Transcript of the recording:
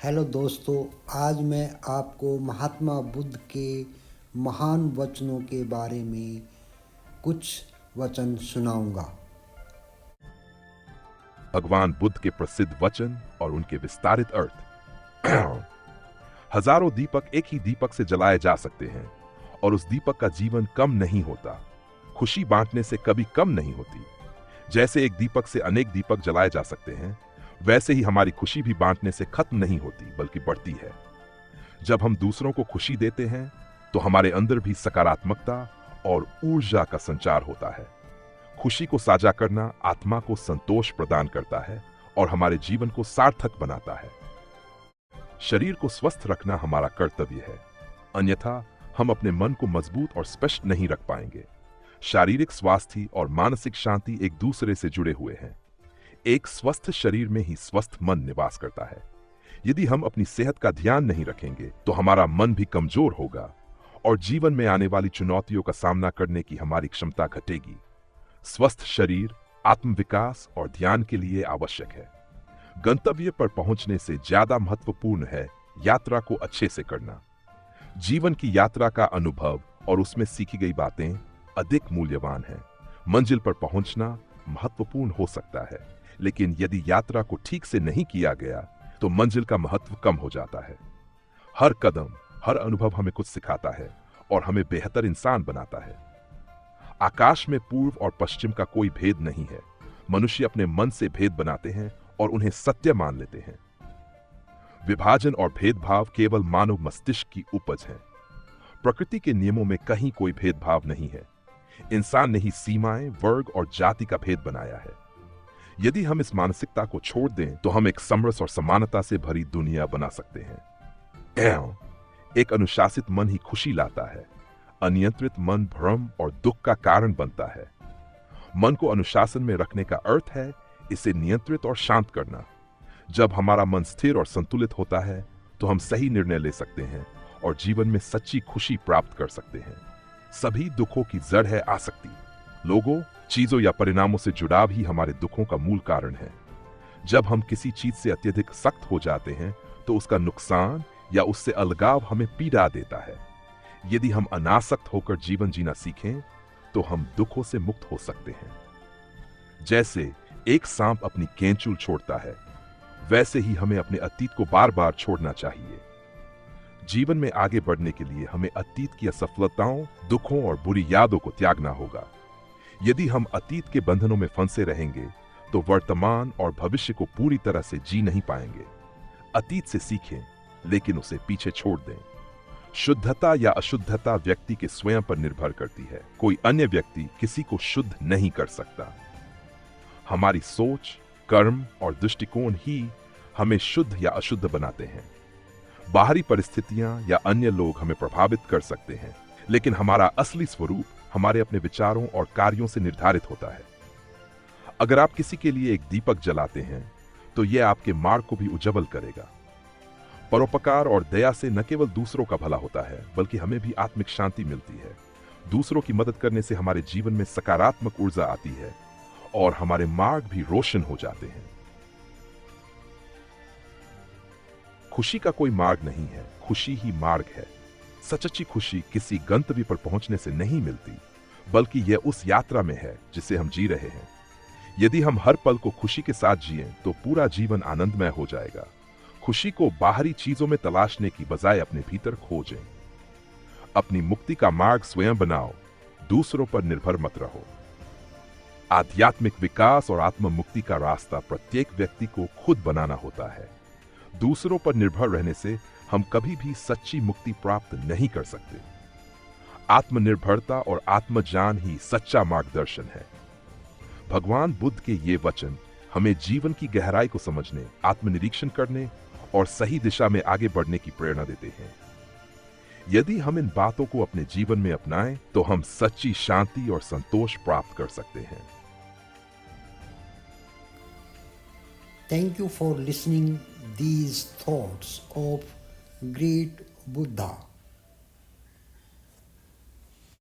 Hello दोस्तों, आज मैं आपको महात्मा बुद्ध के महान वचनों के बारे में कुछ वचन सुनाऊंगा। भगवान बुद्ध के प्रसिद्ध वचन और उनके विस्तारित अर्थ। हजारों दीपक एक ही दीपक से जलाए जा सकते हैं और उस दीपक का जीवन कम नहीं होता। खुशी बांटने से कभी कम नहीं होती। जैसे एक दीपक से अनेक दीपक जलाए जा सकते हैं, वैसे ही हमारी खुशी भी बांटने से खत्म नहीं होती बल्कि बढ़ती है। जब हम दूसरों को खुशी देते हैं तो हमारे अंदर भी सकारात्मकता और ऊर्जा का संचार होता है। खुशी को साझा करना आत्मा को संतोष प्रदान करता है और हमारे जीवन को सार्थक बनाता है। शरीर को स्वस्थ रखना हमारा कर्तव्य है, अन्यथा हम अपने मन को मजबूत और स्पष्ट नहीं रख पाएंगे। शारीरिक स्वास्थ्य और मानसिक शांति एक दूसरे से जुड़े हुए हैं। एक स्वस्थ शरीर में ही स्वस्थ मन निवास करता है। यदि हम अपनी सेहत का ध्यान नहीं रखेंगे तो हमारा मन भी कमजोर होगा और जीवन में आने वाली चुनौतियों का सामना करने की हमारी क्षमता घटेगी। स्वस्थ शरीर आत्मविकास और ध्यान के लिए आवश्यक है। गंतव्य पर पहुंचने से ज्यादा महत्वपूर्ण है यात्रा को अच्छे से करना। जीवन की यात्रा का अनुभव और उसमें सीखी गई बातें अधिक मूल्यवान हैं। मंजिल पर पहुंचना महत्वपूर्ण हो सकता है, लेकिन यदि यात्रा को ठीक से नहीं किया गया तो मंजिल का महत्व कम हो जाता है। हर कदम, हर अनुभव हमें कुछ सिखाता है और हमें बेहतर इंसान बनाता है। आकाश में पूर्व और पश्चिम का कोई भेद नहीं है। मनुष्य अपने मन से भेद बनाते हैं और उन्हें सत्य मान लेते हैं। विभाजन और भेदभाव केवल मानव मस्तिष्क की उपज है। प्रकृति के नियमों में कहीं कोई भेदभाव नहीं है। इंसान ने ही सीमाएं, वर्ग और जाति का भेद बनाया है। यदि हम इस मानसिकता को छोड़ दें तो हम एक समरस और समानता से भरी दुनिया बना सकते हैं। एक अनुशासित मन ही खुशी लाता है। अनियंत्रित मन भ्रम और दुख का कारण बनता है। मन को अनुशासन में रखने का अर्थ है इसे नियंत्रित और शांत करना। जब हमारा मन स्थिर और संतुलित होता है तो हम सही निर्णय ले सकते हैं और जीवन में सच्ची खुशी प्राप्त कर सकते हैं। सभी दुखों की जड़ है आसक्ति। लोगों, चीजों या परिणामों से जुड़ाव ही हमारे दुखों का मूल कारण है। जब हम किसी चीज से अत्यधिक सख्त हो जाते हैं तो उसका नुकसान या उससे अलगाव हमें पीड़ा देता है। यदि हम अनासक्त होकर जीवन जीना सीखें तो हम दुखों से मुक्त हो सकते हैं। जैसे एक सांप अपनी केंचुल छोड़ता है, वैसे ही हमें अपने अतीत को बार बार छोड़ना चाहिए। जीवन में आगे बढ़ने के लिए हमें अतीत की असफलताओं, दुखों और बुरी यादों को त्यागना होगा। यदि हम अतीत के बंधनों में फंसे रहेंगे तो वर्तमान और भविष्य को पूरी तरह से जी नहीं पाएंगे। अतीत से सीखें, लेकिन उसे पीछे छोड़ दें। शुद्धता या अशुद्धता व्यक्ति के स्वयं पर निर्भर करती है। कोई अन्य व्यक्ति किसी को शुद्ध नहीं कर सकता। हमारी सोच, कर्म और दृष्टिकोण ही हमें शुद्ध या अशुद्ध बनाते हैं। बाहरी परिस्थितियां या अन्य लोग हमें प्रभावित कर सकते हैं, लेकिन हमारा असली स्वरूप हमारे अपने विचारों और कार्यों से निर्धारित होता है। अगर आप किसी के लिए एक दीपक जलाते हैं तो यह आपके मार्ग को भी उज्जवल करेगा। परोपकार और दया से न केवल दूसरों का भला होता है, बल्कि हमें भी आत्मिक शांति मिलती है। दूसरों की मदद करने से हमारे जीवन में सकारात्मक ऊर्जा आती है और हमारे मार्ग भी रोशन हो जाते हैं। खुशी का कोई मार्ग नहीं है, खुशी ही मार्ग है। सच्ची खुशी किसी गंतव्य पर पहुंचने से नहीं मिलती, बल्कि यह उस यात्रा में है जिसे हम जी रहे हैं। यदि हम हर पल को खुशी के साथ जिएं तो पूरा जीवन आनंदमय हो जाएगा। खुशी को बाहरी चीजों में तलाशने की बजाय अपने भीतर खोजें। अपनी मुक्ति का मार्ग स्वयं बनाओ, दूसरों पर निर्भर मत रहो। आध्यात्मिक विकास और आत्म मुक्ति का रास्ता प्रत्येक व्यक्ति को खुद बनाना होता है। दूसरों पर निर्भर रहने से हम कभी भी सच्ची मुक्ति प्राप्त नहीं कर सकते। आत्मनिर्भरता और आत्मज्ञान ही सच्चा मार्गदर्शन है। भगवान बुद्ध के ये वचन हमें जीवन की गहराई को समझने, आत्मनिरीक्षण करने और सही दिशा में आगे बढ़ने की प्रेरणा देते हैं। यदि हम इन बातों को अपने जीवन में अपनाएं तो हम सच्ची शांति और संतोष प्राप्त कर सकते हैं। Thank you for listening these thoughts of great Buddha.